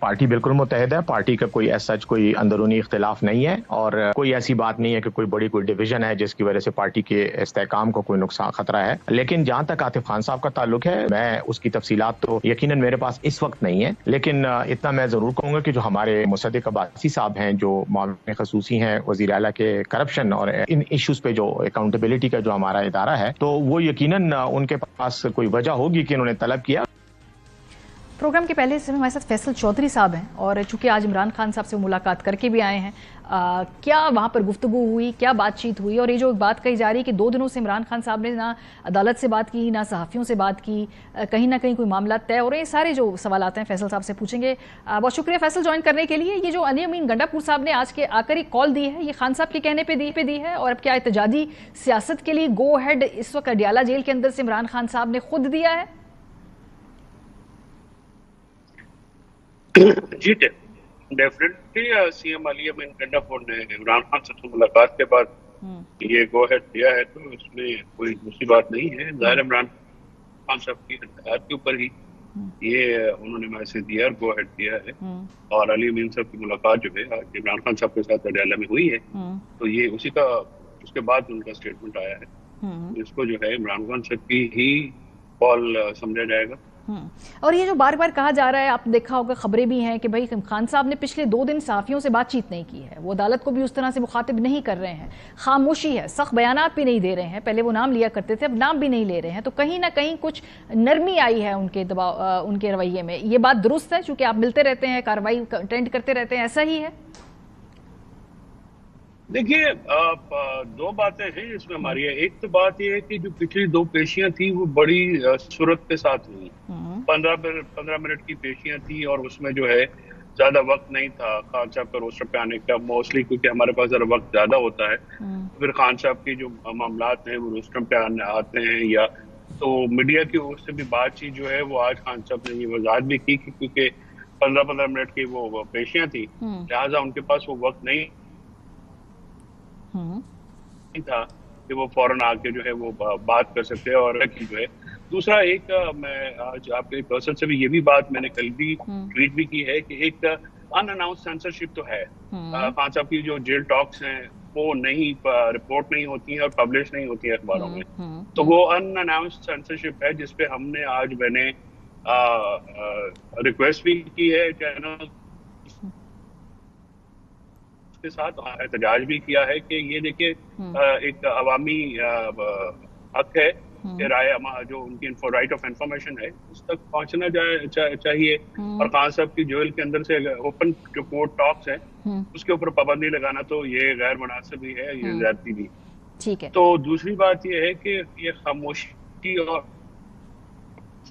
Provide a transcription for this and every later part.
Party بالکل متحد ہے، پارٹی کا کوئی ایسا کوئی اندرونی اختلاف نہیں ہے، اور کوئی ایسی بات نہیں ہے کہ کوئی بڑی کوئی ڈویژن ہے جس کی وجہ سے پارٹی کے استحکام کو کوئی نقصان خطرہ ہے. لیکن جہاں تک عاطف خان صاحب کا تعلق ہے، میں اس کی تفصیلات تو یقیناً میرے پاس اس وقت نہیں ہے، لیکن اتنا میں ضرور کہوں گا کہ جو ہمارے مصدق عباسی صاحب ہیں، جو معاون خصوصی ہیں وزیر اعلیٰ کے کرپشن اور ان ایشوز پہ جو اکاؤنٹیبلٹی کا جو ہمارا ادارہ ہے، تو وہ یقیناً ان کے پاس کوئی وجہ ہوگی کہ انہوں نے طلب کیا. پروگرام کے پہلے سے ہمارے ساتھ فیصل چودھری صاحب ہیں، اور چونکہ آج عمران خان صاحب سے ملاقات کر کے بھی آئے ہیں، کیا وہاں پر گفتگو ہوئی، کیا بات چیت ہوئی؟ اور یہ جو ایک بات کہی جا رہی ہے کہ 2 دنوں سے عمران خان صاحب نے نہ عدالت سے بات کی، نہ صحافیوں سے بات کی، کہیں نہ کہیں کوئی معاملات طے ہو رہے ہیں. سارے جو سوالات ہیں فیصل صاحب سے پوچھیں گے. بہت شکریہ فیصل جوائن کرنے کے لیے. یہ جو علی امین گنڈا پور صاحب نے آج کے آ کر ایک کال دی ہے، یہ خان صاحب کے کہنے پہ دی ہے، اور اب کیا احتجاجی سیاست کے لیے گو ہیڈ اس وقت اڈیالہ جیل کے اندر سے عمران خان صاحب نے خود دیا ہے؟ جی ڈیفینیٹلی سی ایم علی امین گنڈا پور نے عمران خان سے ملاقات کے بعد یہ گو ہیڈ دیا ہے، تو اس میں کوئی دوسری بات نہیں ہے. ظاہر عمران خان صاحب کی ہدایات کے اوپر ہی یہ انہوں نے میسج دیا اور گو ہیڈ دیا ہے. اور علی امین صاحب کی ملاقات جو ہے آج عمران خان صاحب کے ساتھ اڈیالہ میں ہوئی ہے، تو یہ اس کے بعد ان کا اسٹیٹمنٹ آیا ہے. اس کو جو ہے عمران خان صاحب کی ہی کال سمجھا جائے گا. اور یہ جو بار بار کہا جا رہا ہے، آپ دیکھا ہوگا خبریں بھی ہیں کہ بھائی خان صاحب نے پچھلے 2 دن صحافیوں سے بات چیت نہیں کی ہے، وہ عدالت کو بھی اس طرح سے مخاطب نہیں کر رہے ہیں، خاموشی ہے، سخت بیانات بھی نہیں دے رہے ہیں. پہلے وہ نام لیا کرتے تھے، اب نام بھی نہیں لے رہے ہیں، تو کہیں نہ کہیں کچھ نرمی آئی ہے ان کے رویے میں. یہ بات درست ہے؟ چونکہ آپ ملتے رہتے ہیں، کارروائی اٹینڈ کرتے رہتے ہیں، ایسا ہی ہے؟ دیکھیے 2 باتیں ہیں اس میں ہماری. ایک تو بات یہ ہے کہ جو پچھلی 2 پیشیاں تھیں وہ بڑی صورت کے ساتھ ہوئی. 15 منٹ کی پیشیاں تھی، اور اس میں جو ہے زیادہ وقت نہیں تھا خان صاحب کا روسٹر پہ آنے کا، موسٹلی کیونکہ ہمارے پاس ذرا وقت زیادہ ہوتا ہے. پھر خان صاحب کی جو معاملات ہیں وہ روسٹر پہ آتے ہیں، یا تو میڈیا کی اور سے بھی بات چیت جو ہے وہ آج خان صاحب نے یہ وضاحت بھی کی کہ کیونکہ 15 منٹ کی وہ پیشیاں تھیں، لہٰذا ان کے پاس وہ وقت نہیں تھا کہ وہ فوراً آ کے جو ہے وہ بات کر سکتے. اور جو ہے دوسرا ایک میں آج آپ کے پرسن سے بھی یہ بھی بات میں نے کل بھی ٹویٹ بھی کی ہے کہ ایک ان اناؤنس سینسرشپ تو ہے. خان صاحب کی جو جیل ٹاکس ہیں وہ نہیں رپورٹ نہیں ہوتی ہیں اور پبلش نہیں ہوتی ہیں اخباروں میں، تو وہ ان اناؤنس سینسرشپ ہے جس پہ ہم نے آج میں نے ریکویسٹ بھی کی ہے چینل کے ساتھ، احتجاج بھی کیا ہے کہ یہ دیکھیں ایک عوامی حق ہے کہ رائے جو ان کی رائٹ آف انفارمیشن ہے اس تک پہنچنا چاہیے. اور خان صاحب کی جیل کے اندر سے اوپن جو کورٹ ٹاکس ہیں اس کے اوپر پابندی لگانا تو یہ غیر مناسب بھی ہے، یہ زیادتی بھی. تو دوسری بات یہ ہے کہ یہ خاموشی، اور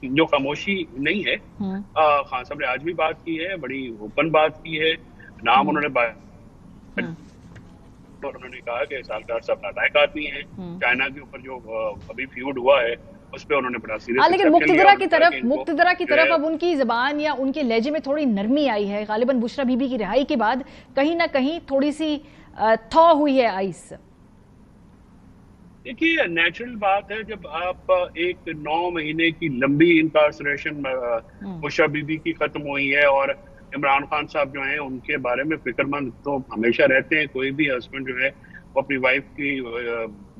جو خاموشی نہیں ہے، خان صاحب نے آج بھی بات کی ہے، بڑی اوپن بات کی ہے. نام انہوں نے اور انہوں نے کہا کہ سالکار صاحب نالائق آدمی ہیں. چائنا کے اوپر جو ابھی فیوڈ ہوا ہے اس پہ انہوں نے بڑا سیریس، لیکن مقتدرہ کی طرف اب ان کی زبان یا ان کے لہجے میں تھوڑی نرمی آئی ہے. غالباً بشرا بی بی کی رہائی کے بعد کہیں نہ کہیں تھوڑی سی تھو ہوئی ہے آئس. دیکھیے نیچرل بات ہے جب آپ ایک 9 مہینے کی لمبی انکارسریشن بشرا بی بی کی ختم ہوئی ہے، اور عمران خان صاحب جو ہیں ان کے بارے میں فکر مند تو ہمیشہ رہتے ہیں. کوئی بھی ہسبینڈ جو ہے وہ اپنی وائف کی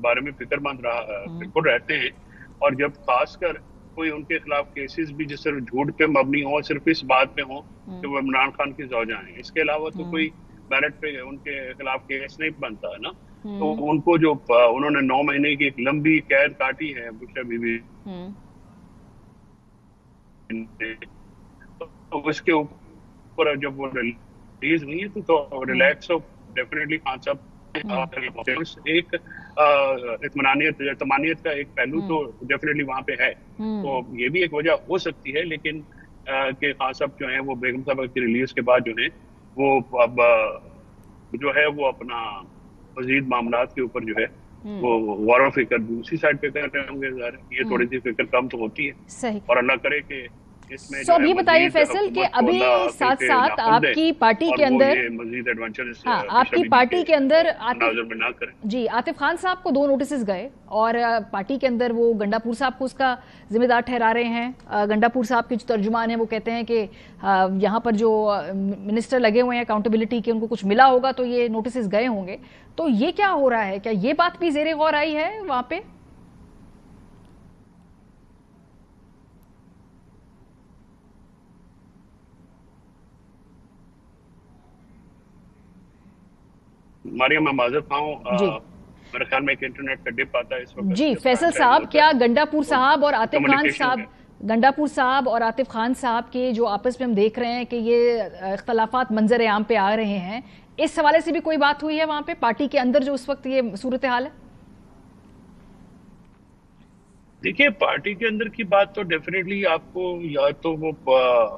بارے میں فکر مند بالکل رہتے ہیں. اور جب خاص کر کوئی ان کے خلاف کیسز بھی جس طرح جھوٹ پہ مبنی ہوں، صرف اس بات پہ ہوں کہ وہ عمران خان کی زوجہ ہیں، اس کے علاوہ تو کوئی میرٹ پہ ان کے خلاف کیس نہیں بنتا ہے نا. تو ان کو جو انہوں نے 9 مہینے کی ایک لمبی قید کاٹی ہے بشرا بی بی، تو اس کے اوپر جب وہ ریلیز ہوئی ہے تو ریلیکس ڈیفینیٹلی خان صاحب ایک اطمینانیت کا ایک پہلو تو ڈیفینیٹلی وہاں پہ ہے. تو یہ بھی ایک وجہ ہو سکتی ہے، لیکن کہ خان صاحب جو ہیں وہ بیگم صاحبہ کی ریلیز کے بعد جو ہے وہ اب جو ہے وہ اپنا مزید معاملات کے اوپر جو ہے وہ غور و فکر دوسری سائڈ پہ کر رہے ہوں گے. یہ تھوڑی سی فکر کم تو ہوتی ہے، اور اللہ کرے کہ اس میں اب یہ بتائیے فیصل کہ ابھی ساتھ ساتھ آپ کی پارٹی کے اندر مزید ایڈونچرس آپ کی پارٹی کے اندر نہ کریں. جی عاطف خان صاحب کو 2 نوٹسز گئے اور پارٹی کے اندر وہ گنڈا پور صاحب کو اس کا ذمہ دار ٹھہرا رہے ہیں. گنڈا پور صاحب کے جو ترجمان ہیں وہ کہتے ہیں کہ یہاں پر جو منسٹر لگے ہوئے ہیں اکاؤنٹیبلٹی کے ان کو کچھ ملا ہوگا تو یہ نوٹسز گئے ہوں گے. تو یہ کیا ہو رہا ہے؟ کیا یہ بات بھی زیر غور آئی ہے وہاں پہ؟ مریم میں معذرت خواہوں میرے خیال میں ایک انٹرنیٹ کا ڈپ آتا ہے اس وقت. جی فیصل صاحب، کیا گنڈا پور صاحب اور عاطف خان صاحب گنڈا پور صاحب اور عاطف خان صاحب کے جو آپس میں ہم دیکھ رہے ہیں کہ یہ اختلافات منظر عام پہ آ رہے ہیں، اس حوالے سے بھی کوئی بات ہوئی ہے وہاں پہ پارٹی کے اندر جو اس وقت یہ صورتحال ہے؟ دیکھیے پارٹی کے اندر کی بات تو ڈیفینیٹلی آپ کو یا تو وہ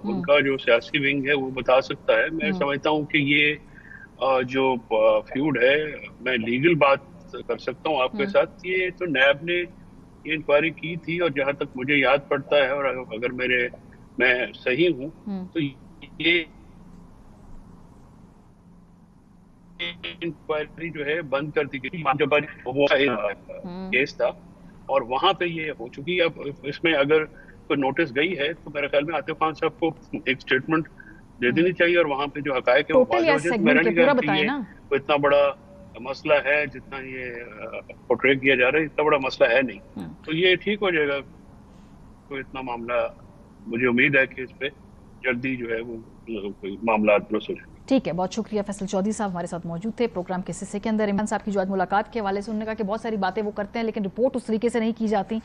ان کا جو سیاسی ونگ ہے وہ بتا سکتا ہے. میں سمجھتا ہوں کہ یہ جو فیوڈ ہے، میں لیگل بات کر سکتا ہوں آپ کے ساتھ. یہ تو نیب نے یہ انکوائری کی تھی اور جہاں تک مجھے یاد پڑتا ہے اور اگر میں صحیح ہوں تو یہ انکوائری جو ہے بند کر دی گئی جب وہ کیس تھا اور وہاں پہ یہ ہو چکی. اب اس میں اگر کوئی نوٹس گئی ہے تو میرے خیال میں عاطف خان صاحب کو ایک سٹیٹمنٹ دے دینی چاہیے اور وہاں پہ جو حقائق ہے وہ میرا نہیں کہا کہ یہ اتنا بڑا مسئلہ ہے جتنا یہ پورٹری کیا جا رہا ہے، اتنا بڑا مسئلہ ہے نہیں. تو یہ ٹھیک ہو جائے گا. کوئی اتنا معاملہ مجھے امید ہے کہ اس پہ جلدی جو ہے وہ کوئی معاملات درست ہو جائے. ٹھیک ہے، بہت شکریہ. فیصل چودھری صاحب ہمارے ساتھ موجود تھے پروگرام کے حصے کے اندر. عمران صاحب کی جو آج ملاقات کے حوالے سے انہوں نے کہا کہ بہت ساری باتیں وہ کرتے ہیں لیکن رپورٹ اس طریقے سے نہیں کی جاتی.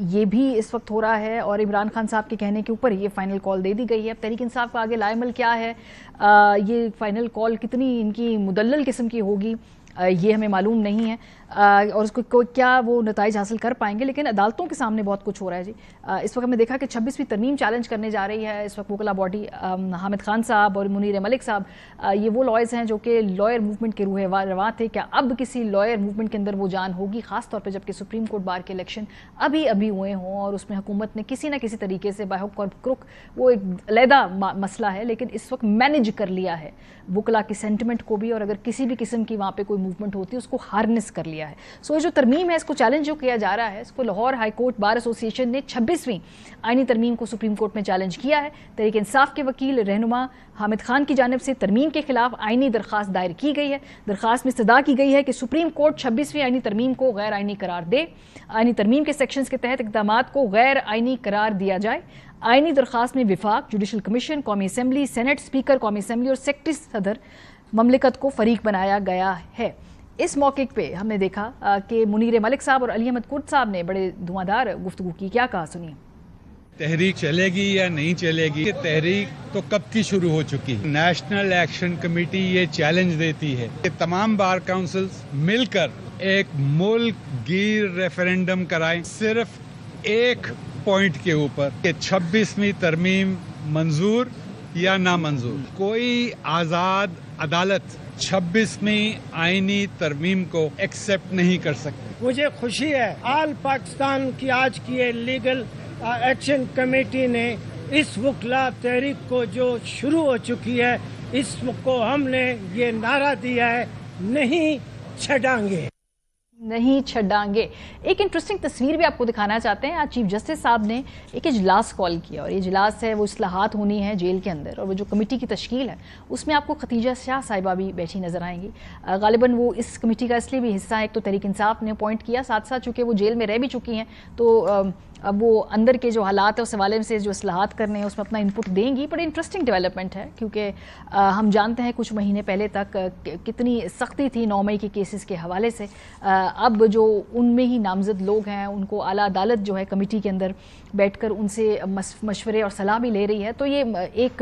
یہ بھی اس وقت ہو رہا ہے اور عمران خان صاحب کے کہنے کے اوپر یہ فائنل کال دے دی گئی ہے. اب تحریک انصاف کا آگے لائے عمل کیا ہے، یہ فائنل کال کتنی ان کی مدلل قسم کی ہوگی یہ ہمیں معلوم نہیں ہے اور اس کو کیا وہ نتائج حاصل کر پائیں گے. لیکن عدالتوں کے سامنے بہت کچھ ہو رہا ہے. جی اس وقت ہم نے دیکھا کہ 26ویں ترمیم چیلنج کرنے جا رہی ہے اس وقت وکلا باڈی. حامد خان صاحب اور منیر ملک صاحب یہ وہ لائرز ہیں جو کہ لائر موومنٹ کے روح رواں تھے. کیا اب کسی لائر موومنٹ کے اندر وہ جان ہوگی، خاص طور پہ جب کہ سپریم کورٹ بار کے الیکشن ابھی ہوئے ہوں اور اس میں حکومت نے کسی نہ کسی طریقے سے بائی ہک اور کرک، وہ ایک علیحدہ مسئلہ ہے لیکن اس وقت مینج کر لیا ہے وکلا کی سینٹیمنٹ کو بھی، اور اگر کسی بھی قسم کی وہاں پہ کوئی موومنٹ ہوتی ہے اس کو ہارنس کر لیا ہے. سو یہ جو ترمیم ہے اس کو چیلنج جو کیا جا رہا ہے، اس کو لاہور ہائی کورٹ بار ایسوسی ایشن نے 26ویں آئینی ترمیم کو سپریم کورٹ میں چیلنج کیا ہے. تحریک انصاف کے وکیل رہنما حامد خان کی جانب سے ترمیم کے خلاف آئینی درخواست دائر کی گئی ہے. درخواست میں استدعا کی گئی ہے کہ سپریم کورٹ 26ویں آئینی ترمیم کو غیر آئینی قرار دے. آئینی ترمیم کے سیکشنز کے تحت اقدامات کو غیر آئینی قرار دیا جائے. آئینی درخواست میں وفاق، جوڈیشل کمیشن، قومی اسمبلی، سینٹ، اسپیکر قومی اسمبلی اور سیکرٹری صدر مملکت کو فریق بنایا گیا ہے. اس موقع پہ ہم نے دیکھا کہ منیر ملک صاحب اور علی احمد کرد صاحب نے بڑے دھواں گفتگو کی. کیا کہا سنیے. تحریک چلے گی یا نہیں چلے گی؟ تحریک تو کب کی شروع ہو چکی ہے. نیشنل ایکشن کمیٹی یہ چیلنج دیتی ہے کہ تمام بار کاؤنسلز مل کر ایک ملک گیر ریفرینڈم کرائیں صرف ایک پوائنٹ کے اوپر کہ 26ویں ترمیم منظور یا نامنظور. کوئی آزاد عدالت 26ویں آئینی ترمیم کو ایکسپٹ نہیں کر سکتی. مجھے خوشی ہے آل پاکستان کی آج کی لیگل ایکشن کمیٹی نے اس وکلا تحریک کو جو شروع ہو چکی ہے اس کو ہم نے یہ نعرہ دیا ہے، نہیں چھڈائیں گے، نہیں چھڈائیں گے. ایک انٹرسٹنگ تصویر بھی آپ کو دکھانا چاہتے ہیں. آج چیف جسٹس صاحب نے ایک اجلاس کال کیا اور یہ اجلاس ہے وہ اصلاحات ہونی ہے جیل کے اندر، اور وہ جو کمیٹی کی تشکیل ہے اس میں آپ کو ختیجہ شاہ صاحبہ بھی بیٹھی نظر آئیں گی. غالباً وہ اس کمیٹی کا اس لیے بھی حصہ ہے، ایک تو تحریک انصاف نے اپوائنٹ کیا، ساتھ ساتھ چونکہ وہ جیل میں رہ بھی چکی ہیں تو اب وہ اندر کے جو حالات ہیں اس حوالے سے جو اصلاحات کرنے ہیں اس میں اپنا انپٹ دیں گی. بڑی انٹرسٹنگ ڈیولپمنٹ ہے کیونکہ ہم جانتے ہیں کچھ مہینے پہلے تک کتنی سختی تھی 9 مئی کے کیسز کے حوالے سے. اب جو ان میں ہی نامزد لوگ ہیں ان کو اعلیٰ عدالت جو ہے کمیٹی کے اندر بیٹھ کر ان سے مشورے اور صلاح بھی لے رہی ہے. تو یہ ایک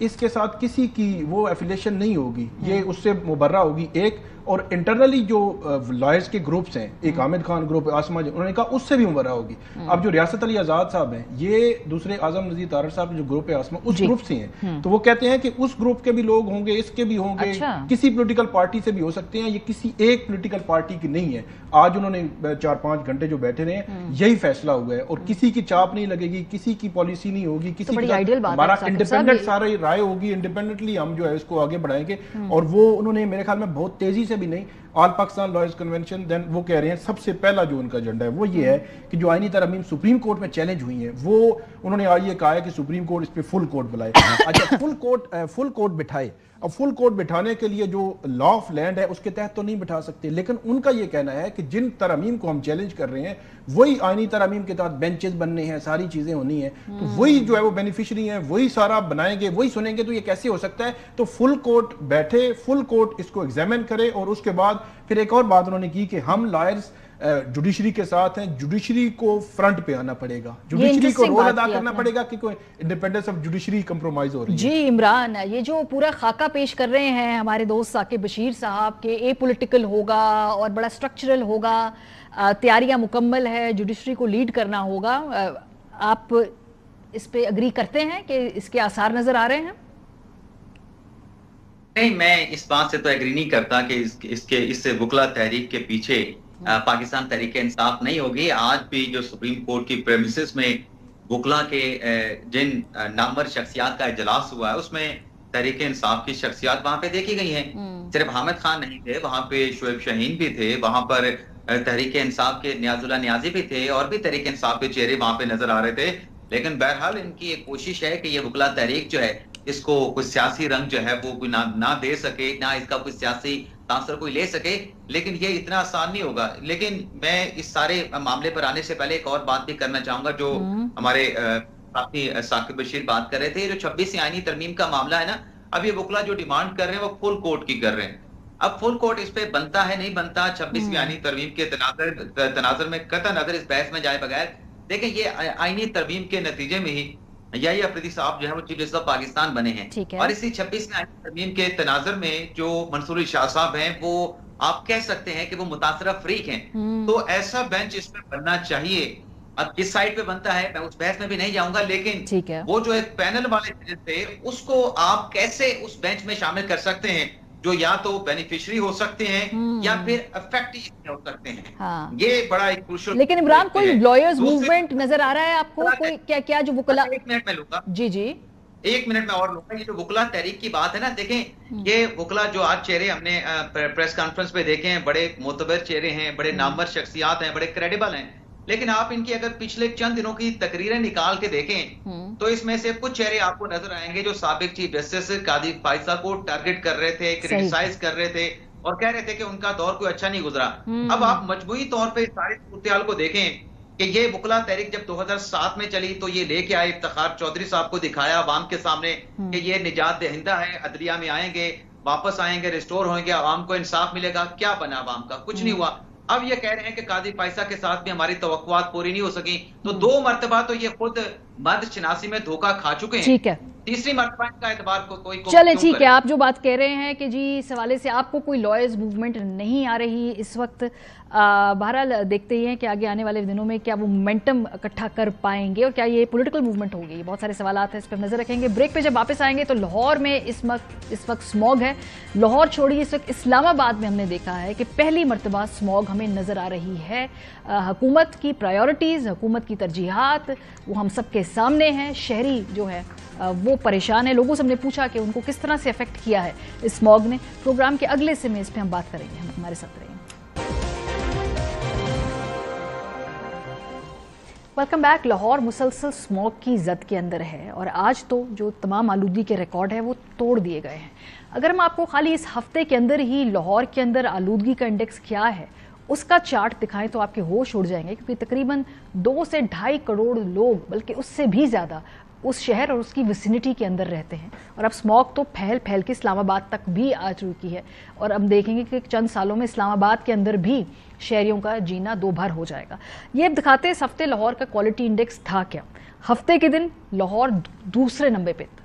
اس کے ساتھ کسی کی وہ ایفیلیشن نہیں ہوگی, یہ اس سے مبرہ ہوگی ایک. اور انٹرنلی جو لائرز کے گروپس ہیں, ایک حامد خان گروپ, آسما, انہوں نے کہا اس سے بھی مبرہ ہوگی. اب جو ریاست علی آزاد صاحب ہیں, یہ دوسرے اعظم نذیر طارڑ صاحب جو گروپ ہے آسما, اس گروپ سے ہیں, تو وہ کہتے ہیں کہ اس گروپ کے بھی لوگ ہوں گے, اس کے بھی ہوں گے, کسی پولیٹیکل پارٹی سے بھی ہو سکتے ہیں, یہ کسی ایک پولیٹیکل پارٹی کی نہیں ہے. آج انہوں نے 4-5 گھنٹے جو بیٹھے رہے ہیں, یہی فیصلہ ہوا ہے, اور کسی کی چاپ نہیں لگے گی, کسی کی پالیسی نہیں ہوگی, کسی کی ہمارا انڈیپینڈنٹ سارا رائے ہوگی, انڈیپینڈنٹلی ہم جو ہے اس کو آگے بڑھائیں گے. اور وہ انہوں نے میرے خیال میں بہت تیزی سے بھی نہیں, آل پاکستان لائرز کنونشن, دین وہ کہہ رہے ہیں سب سے پہلا جو ان کا ایجنڈا ہے وہ یہ ہے کہ جو آئینی ترامیم سپریم کورٹ میں چیلنج ہوئی ہیں, وہ انہوں نے یہ کہا ہے کہ سپریم کورٹ اس پہ فل کورٹ بلائے. اچھا, فل کورٹ بٹھائے. اب فل کورٹ بٹھانے کے لیے جو لا آف لینڈ ہے اس کے تحت تو نہیں بٹھا سکتے, لیکن ان کا یہ کہنا ہے کہ جن ترامیم کو ہم چیلنج کر رہے ہیں وہی آئینی ترامیم کے تحت بینچز بننے ہیں, ساری چیزیں ہونی ہیں, تو وہی جو ہے وہ بینیفیشری ہیں, وہی سارا بنائیں گے, وہی سنیں گے. تو یہ کیسے ہو سکتا ہے؟ تو فل کورٹ بیٹھے, فل کورٹ اس کو ایگزامن کرے, اور اس کے بعد پھر ایک اور بات انہوں نے کی کہ ہم لائرز جوڈیشری کے ساتھ ہیں, جوڈیشری کو فرنٹ پہ آنا پڑے گا, جوڈیشری کو رول ادا کرنا پڑے گا کہ کوئی انڈیپینڈنس آف جوڈیشری کمپرومائز ہو رہی ہے. جی عمران, یہ جو پورا خاکہ پیش کر رہے ہیں ہمارے دوست ثاقب بشیر صاحب کہ اے پولیٹیکل ہوگا اور بڑا سٹرکچرل ہوگا, تیاریاں مکمل ہے, جوڈیشری کو لیڈ کرنا ہوگا, آپ اس پہ اگری کرتے ہیں کہ اس کے آثار نظر آ رہے ہیں؟ نہیں, میں اس بات سے تو ایگری نہیں کرتا کہ اس وکلا تحریک کے پیچھے پاکستان تحریک انصاف نہیں ہوگی. آج بھی جو سپریم کورٹ کی پریمیسز میں وکلا کے جن نامور شخصیات کا اجلاس ہوا ہے, اس میں تحریک انصاف کی شخصیات وہاں پہ دیکھی گئی ہیں. صرف حامد خان نہیں تھے, وہاں پہ شعیب شاہین بھی تھے, وہاں پر تحریک انصاف کے نیاز اللہ نیازی بھی تھے, اور بھی تحریک انصاف کے چہرے وہاں پہ نظر آ رہے تھے. لیکن بہرحال ان کی ایک کوشش ہے کہ یہ وکلا تحریک جو ہے اس کو کوئی سیاسی رنگ جو ہے وہ کوئی نہ دے سکے, نہ اس کا کوئی سیاسی تاثر کوئی لے سکے, لیکن یہ اتنا آسان نہیں ہوگا. لیکن میں اس سارے معاملے پر آنے سے پہلے ایک اور بات بھی کرنا چاہوں گا, جو ہمارے ساتھی ثاقب بشیر بات کر رہے تھے, جو 26 آئینی ترمیم کا معاملہ ہے نا, اب یہ وکلا جو ڈیمانڈ کر رہے ہیں وہ فل کورٹ کی کر رہے ہیں. اب فل کورٹ اس پہ بنتا ہے نہیں بنتا, 26ویں آئینی ترمیم کے تناظر میں قطع نظر اس بحث میں جائے بغیر, دیکھیں یہ آئینی ترمیم کے نتیجے میں ہی یہی افریدی صاحب جو ہے وہ چیف جسٹس آف پاکستان بنے ہیں, اور اسی 26ویں آئینی ترمیم کے تناظر میں جو منصور علی شاہ صاحب ہیں وہ آپ کہہ سکتے ہیں کہ وہ متاثرہ فریق ہیں. تو ایسا بینچ اس میں بننا چاہیے. اب کس سائڈ پہ بنتا ہے میں اس بحث میں بھی نہیں جاؤں گا, لیکن وہ جو ایک پینل والے تھے اس کو آپ کیسے اس بینچ میں شامل کر سکتے ہیں جو یا تو بینیفیشری ہو سکتے ہیں یا پھر افیکٹو ہو سکتے ہیں. یہ بڑا ایک کروشل. لیکن عمران, کوئی لائرز موومنٹ نظر آ رہا ہے آپ کو؟ کوئی کیا جو وکلا, ایک منٹ میں لوں گا, جی 1 منٹ میں اور لوں گا. یہ جو وکلا تحریک کی بات ہے نا, دیکھیں یہ وکلا جو آج چہرے ہم نے پریس کانفرنس پہ دیکھے ہیں, بڑے معتبر چہرے ہیں, بڑے نامور شخصیات ہیں, بڑے کریڈیبل ہیں, لیکن آپ ان کی اگر پچھلے چند دنوں کی تقریریں نکال کے دیکھیں تو اس میں سے کچھ چہرے آپ کو نظر آئیں گے جو سابق چیف جسٹس قاضی فائزہ کو ٹارگٹ کر رہے تھے, کرٹیسائز کر رہے تھے, اور کہہ رہے تھے کہ ان کا دور کوئی اچھا نہیں گزرا. اب آپ مجموعی طور پہ ساری صورتحال کو دیکھیں کہ یہ وکلا تحریک جب 2007 میں چلی تو یہ لے کے آئے, افتخار چودھری صاحب کو دکھایا عوام کے سامنے کہ یہ نجات دہندہ ہے, عدلیہ میں آئیں گے, واپس آئیں گے, ریسٹور ہوئیں گے, عوام کو انصاف ملے گا. کیا بنا عوام کا؟ کچھ نہیں ہوا. اب یہ کہہ رہے ہیں کہ قاضی فائزہ کے ساتھ بھی ہماری توقعات پوری نہیں ہو سکی, تو 2 مرتبہ تو یہ خود مرد شناسی میں دھوکہ کھا چکے ہیں. ٹھیک ہے, تیسری مرتبہ ان کا اعتبار کوئی چلے ٹھیک ہے. آپ جو بات کہہ رہے ہیں کہ جی اس حوالے سے آپ کو کوئی لائرز موومنٹ نہیں آ رہی اس وقت, بہرحال دیکھتے ہی ہیں کہ آگے آنے والے دنوں میں کیا وہ مومنٹم اکٹھا کر پائیں گے اور کیا یہ پولیٹیکل موومنٹ ہوگی. بہت سارے سوالات ہیں, اس پہ نظر رکھیں گے. بریک پہ جب واپس آئیں گے تو لاہور میں اس وقت اسموگ ہے. لاہور چھوڑیے, اس وقت اسلام آباد میں ہم نے دیکھا ہے کہ پہلی مرتبہ اسموگ ہمیں نظر آ رہی ہے. حکومت کی پرائیورٹیز, حکومت کی ترجیحات وہ ہم سب کے سامنے ہیں. شہری جو ہے وہ پریشان ہے. لوگوں سے ہم نے پوچھا کہ ان کو کس طرح سے افیکٹ کیا ہے اسموگ نے. پروگرام کے اگلے سے میں اس پہ ہم بات کریں گے, ہمارے ساتھ رہیں. Welcome back. لاہور مسلسل اسموگ کی زد کے اندر ہے اور آج تو جو تمام آلودگی کے ریکارڈ ہیں وہ توڑ دیے گئے ہیں. اگر ہم آپ کو خالی اس ہفتے کے اندر ہی لاہور کے اندر آلودگی کا انڈیکس کیا ہے اس کا چارٹ دکھائیں تو آپ کے ہوش اڑ جائیں گے, کیونکہ تقریباً 2 سے 2.5 کروڑ لوگ, بلکہ اس سے بھی زیادہ, اس شہر اور اس کی ویسینٹی کے اندر رہتے ہیں. اور اب اسموگ تو پھیل کے اسلام آباد تک بھی آ چکی ہے, اور اب دیکھیں گے کہ چند سالوں میں اسلام آباد کے اندر بھی شہریوں کا جینا 2 بھر ہو جائے گا. یہ اب دکھاتے اس ہفتے لاہور کا کوالٹی انڈیکس تھا کیا. ہفتے کے دن لاہور دوسرے نمبر پہ تھا,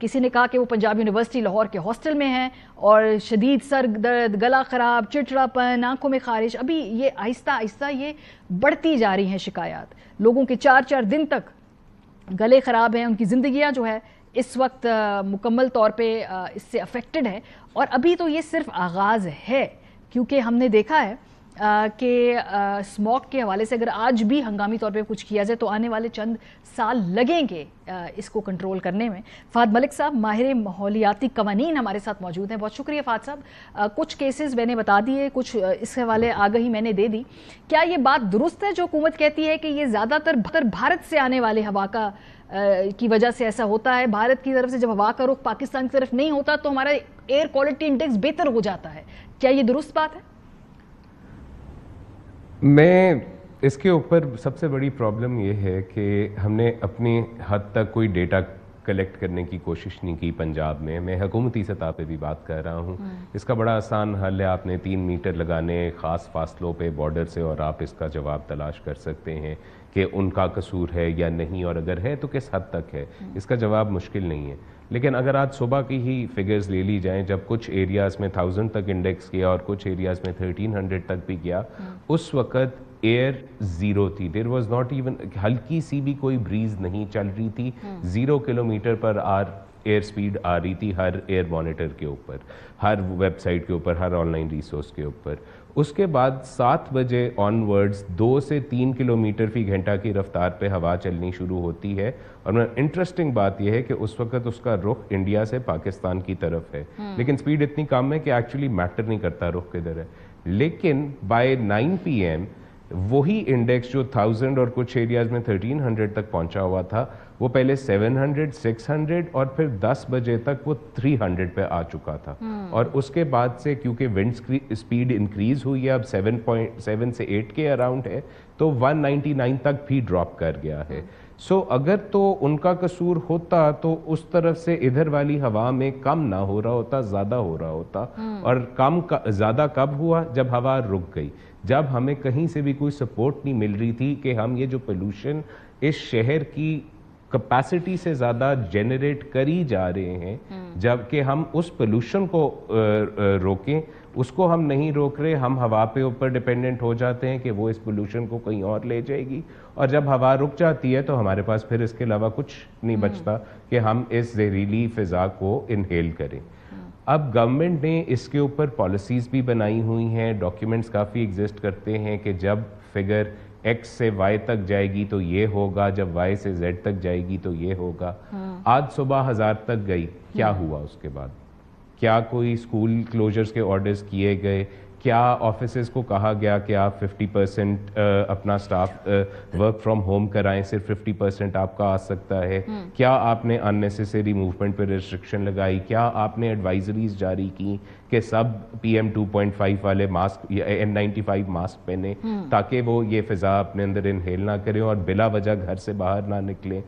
کسی نے کہا کہ وہ پنجاب یونیورسٹی لاہور کے ہاسٹل میں ہیں اور شدید سر درد, گلا خراب, چڑچڑاپن, آنکھوں میں خارش. ابھی یہ آہستہ آہستہ یہ بڑھتی جا رہی ہیں شکایات. لوگوں کے 4 دن تک گلے خراب ہیں, ان کی زندگیاں جو ہے اس وقت مکمل طور پہ اس سے افیکٹڈ ہے. اور ابھی تو یہ صرف آغاز ہے, کیونکہ ہم نے دیکھا ہے کہ اسموگ کے حوالے سے اگر آج بھی ہنگامی طور پہ کچھ کیا جائے تو آنے والے چند سال لگیں گے اس کو کنٹرول کرنے میں. فہد ملک صاحب ماہر ماحولیاتی قوانین ہمارے ساتھ موجود ہیں. بہت شکریہ فہد صاحب. کچھ کیسز میں نے بتا دیے, کچھ اس حوالے آگہی میں نے دے دی. کیا یہ بات درست ہے جو حکومت کہتی ہے کہ یہ زیادہ تر بھارت سے آنے والے ہوا کی وجہ سے ایسا ہوتا ہے؟ بھارت کی طرف سے جب ہوا کا رخ پاکستان کی طرف نہیں ہوتا تو ہمارا ایئر کوالٹی انڈیکس بہتر ہو جاتا ہے. کیا یہ درست بات ہے؟ میں اس کے اوپر سب سے بڑی پرابلم یہ ہے کہ ہم نے اپنی حد تک کوئی ڈیٹا کلیکٹ کرنے کی کوشش نہیں کی پنجاب میں. میں حکومتی سطح پہ بھی بات کر رہا ہوں. اس کا بڑا آسان حل ہے, آپ نے 3 میٹر لگانے خاص فاصلوں پہ بارڈر سے, اور آپ اس کا جواب تلاش کر سکتے ہیں کہ ان کا قصور ہے یا نہیں, اور اگر ہے تو کس حد تک ہے. اس کا جواب مشکل نہیں ہے. لیکن اگر آج صبح کی ہی فگرز لے لی جائیں, جب کچھ ایریاز میں 1000 تک انڈیکس کیا اور کچھ ایریاز میں 1300 تک بھی گیا, اس وقت ایئر 0 تھی. دیر واز ناٹ ایون, ہلکی سی بھی کوئی بریز نہیں چل رہی تھی. 0 کلومیٹر پر آر ایئر سپیڈ آ رہی تھی ہر ایئر مانیٹر کے اوپر, ہر ویب سائٹ کے اوپر, ہر آن لائن ریسورس کے اوپر. اس کے بعد 7 بجے آن ورڈز 2 سے 3 کلومیٹر فی گھنٹہ کی رفتار پہ ہوا چلنی شروع ہوتی ہے. اور انٹرسٹنگ بات یہ ہے کہ اس وقت اس کا رخ انڈیا سے پاکستان کی طرف ہے, لیکن سپیڈ اتنی کم ہے کہ ایکچولی میٹر نہیں کرتا رخ کدھر ہے. لیکن بائی 9 PM وہی انڈیکس جو 1000 اور کچھ ایریاز میں 1300 تک پہنچا ہوا تھا, وہ پہلے 700, 600 اور پھر 10 بجے تک وہ 300 پہ آ چکا تھا. اور اس کے بعد سے کیونکہ ونڈ سپیڈ انکریز ہوئی ہے, اب 7 سے 8 کے اراؤنڈ ہے, تو 199 تک بھی ڈراپ کر گیا ہے. سو اگر تو ان کا قصور ہوتا تو اس طرف سے ادھر والی ہوا میں کم نہ ہو رہا ہوتا, زیادہ ہو رہا ہوتا. اور زیادہ کب ہوا؟ جب ہوا رک گئی, جب ہمیں کہیں سے بھی کوئی سپورٹ نہیں مل رہی تھی کہ ہم یہ جو پولوشن اس شہر کی کیپیسٹی سے زیادہ جنریٹ کری جا رہے ہیں, جبکہ ہم اس پولوشن کو روکیں, اس کو ہم نہیں روک رہے. ہم ہوا پہ اوپر ڈیپینڈنٹ ہو جاتے ہیں کہ وہ اس پولوشن کو کہیں اور لے جائے گی, اور جب ہوا رک جاتی ہے تو ہمارے پاس پھر اس کے علاوہ کچھ نہیں بچتا کہ ہم اس زہریلی فضا کو انہیل کریں. اب گورنمنٹ نے اس کے اوپر پالیسیز بھی بنائی ہوئی ہیں, ڈاکیومنٹس کافی ایگزسٹ کرتے ہیں کہ جب فگر X سے Y تک جائے گی تو یہ ہوگا, جب Y سے Z تک جائے گی تو یہ ہوگا. آج صبح 1000 تک گئی, کیا ہوا اس کے بعد؟ کیا کوئی اسکول کلوجرز کے آرڈرز کیے گئے؟ کیا آفیسز کو کہا گیا کہ آپ 50% اپنا سٹاف ورک فرام ہوم کرائیں, صرف 50% آپ کا آ سکتا ہے؟ کیا آپ نے اننیسیسری موومنٹ پہ ریسٹرکشن لگائی؟ کیا آپ نے ایڈوائزریز جاری کی کہ سب PM 2.5 والے ماسک یا N95 ماسک پہنیں تاکہ وہ یہ فضا اپنے اندر انہیل نہ کریں اور بلا وجہ گھر سے باہر نہ نکلیں؟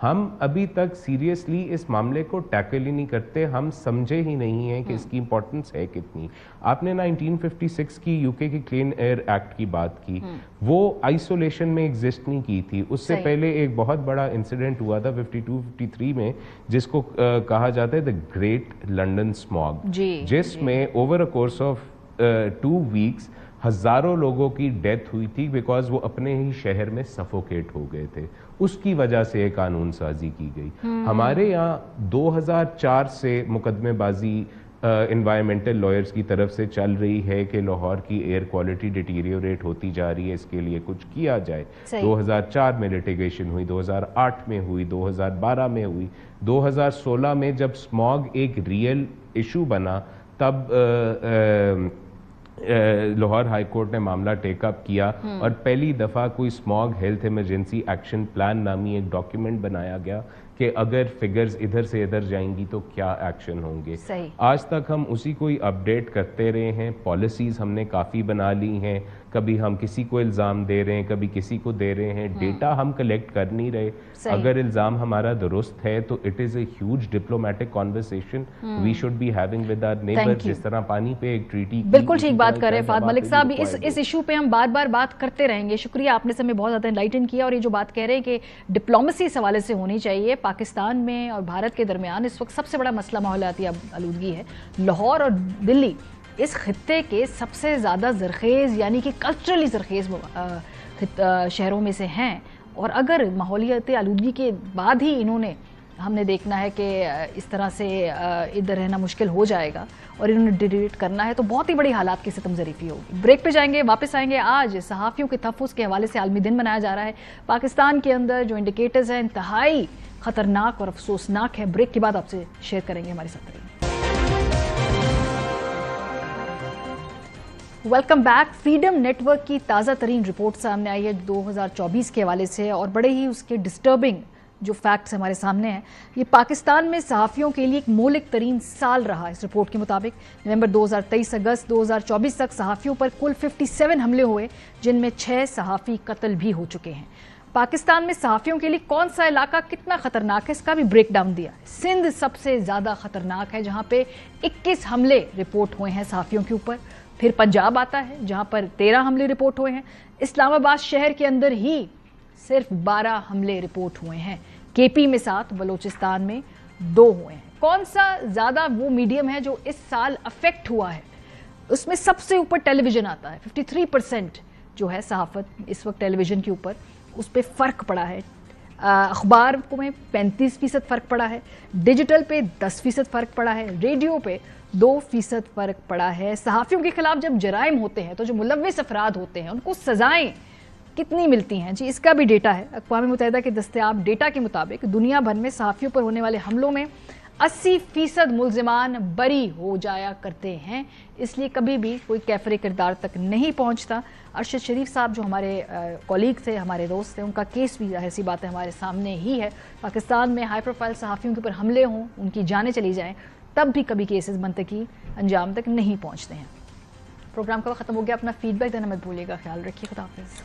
ہم ابھی تک سیریسلی اس معاملے کو ٹیکل ہی نہیں کرتے, ہم سمجھے ہی نہیں ہیں کہ اس کی امپورٹنس ہے کتنی. آپ نے 1956 کی UK کی کلین ایئر ایکٹ کی بات کی, وہ آئسولیشن میں ایگزسٹ نہیں کی تھی. اس سے پہلے ایک بہت بڑا انسیڈنٹ ہوا تھا 52-53 میں, جس کو کہا جاتا ہے دا گریٹ لنڈن اسموگ, جس میں over a course of 2 weeks ہزاروں لوگوں کی ڈیتھ ہوئی تھی بیکاز وہ اپنے ہی شہر میں سفوکیٹ ہو گئے تھے. اس کی وجہ سے ایک قانون سازی کی گئی. ہمارے یہاں 2004 سے مقدمے بازی انوائرمنٹل لائرز کی طرف سے چل رہی ہے کہ لاہور کی ایئر کوالٹی ڈیٹیریوریٹ ہوتی جا رہی ہے, اس کے لیے کچھ کیا جائے. 2004 میں لیٹیگیشن ہوئی, 2008 میں ہوئی, 2012 میں ہوئی, 2016 میں جب اسموگ ایک ریئل ایشو بنا تب لاہور ہائی کورٹ نے معاملہ ٹیک اپ کیا اور پہلی دفعہ کوئی smog health emergency action plan نامی ایک ڈاکیومنٹ بنایا گیا کہ اگر فگرز ادھر سے ادھر جائیں گی تو کیا ایکشن ہوں گے. آج تک ہم اسی کو ہی اپڈیٹ کرتے رہے ہیں. پالیسیز ہم نے کافی بنا لی ہیں, کبھی ہم کسی کو الزام دے رہے ہیں, کبھی کسی کو دے رہے ہیں, ڈیٹا ہم کلیکٹ کر نہیں رہے. اگر الزام ہمارا درست ہے تو it is a huge diplomatic conversation we should be having with our neighbour. جس طرح پانی پہ ایک ٹریٹی بالکل ٹھیک بات کر رہے ہیں فہد ملک صاحب. اس ایشو پہ ہم بار بار بات کرتے رہیں گے. شکریہ, آپ نے سے ہمیں بہت زیادہ انلائٹن کیا. اور یہ جو بات کہہ رہے ہیں کہ ڈپلومیسی اس حوالے سے ہونی چاہیے. پاکستان میں اور بھارت کے درمیان اس وقت سب سے بڑا مسئلہ ماحولیاتی آلودگی ہے. لاہور اور دلی اس خطے کے سب سے زیادہ زرخیز یعنی کہ کلچرلی زرخیز شہروں میں سے ہیں. اور اگر ماحولیاتی آلودگی کے بعد ہی انہوں نے, ہم نے دیکھنا ہے کہ اس طرح سے ادھر رہنا مشکل ہو جائے گا اور انہوں نے ڈیلیٹ کرنا ہے تو بہت ہی بڑی حالات کی ستم ظریفی ہوگی. بریک پہ جائیں گے, واپس آئیں گے. آج صحافیوں کے تحفظ کے حوالے سے عالمی دن منایا جا رہا ہے. پاکستان کے اندر جو انڈیکیٹرز ہیں انتہائی خطرناک اور افسوسناک ہے. بریک کے بعد آپ سے شیئر کریں گے, ہمارے ساتھ رہیے. Welcome back. Freedom network کی تازہ ترین رپورٹ سامنے آئی ہے 2024 کے حوالے سے, اور بڑے ہی اس کے ڈسٹربنگ جو فیکٹس ہمارے سامنے ہیں. یہ پاکستان میں صحافیوں کے لیے ایک مہلک ترین سال رہا. اس رپورٹ کے مطابق نومبر 2023 اگست 2024 تک صحافیوں پر کل 57 حملے ہوئے, جن میں 6 صحافی قتل بھی ہو چکے ہیں. پاکستان میں صحافیوں کے لیے کون سا علاقہ کتنا خطرناک ہے اس کا بھی بریک ڈاؤن دیا ہے. سندھ سب سے زیادہ خطرناک ہے, جہاں پہ 21 حملے رپورٹ ہوئے ہیں صحافیوں کے اوپر. پھر پنجاب آتا ہے جہاں پر 13 حملے رپورٹ ہوئے ہیں. اسلام آباد شہر کے اندر ہی صرف 12 حملے رپورٹ ہوئے ہیں. کے پی میں 7, بلوچستان میں 2 ہوئے ہیں. کون سا زیادہ وہ میڈیم ہے جو اس سال افیکٹ ہوا ہے؟ اس میں سب سے اوپر ٹیلی ویژن آتا ہے. 53% جو ہے صحافت اس وقت ٹیلی ویژن کے اوپر, اس پہ فرق پڑا ہے. اخبار کو میں 35% فرق پڑا ہے. ڈیجیٹل پہ 10% فرق پڑا ہے. ریڈیو پہ 2% فرق پڑا ہے. صحافیوں کے خلاف جب جرائم ہوتے ہیں تو جو ملوث افراد ہوتے ہیں ان کو سزائیں کتنی ملتی ہیں؟ جی اس کا بھی ڈیٹا ہے. اقوام متحدہ کے دستیاب ڈیٹا کے مطابق دنیا بھر میں صحافیوں پر ہونے والے حملوں میں 80% ملزمان بری ہو جایا کرتے ہیں. اس لیے کبھی بھی کوئی کیفر کردار تک نہیں پہنچتا. ارشد شریف صاحب جو ہمارے کولیگ تھے, ہمارے دوست تھے, ان کا کیس بھی ظاہر سی بات ہے ہمارے سامنے ہی ہے. پاکستان میں ہائی پروفائل صحافیوں کے اوپر حملے ہوں, ان کی جانیں چلی جائیں, تب بھی کبھی کیسز منطقی انجام تک نہیں پہنچتے ہیں. پروگرام کا وقت ختم ہو گیا. اپنا فیڈ بیک دینا مت بھولیے گا. خیال رکھیے. خدا حافظ.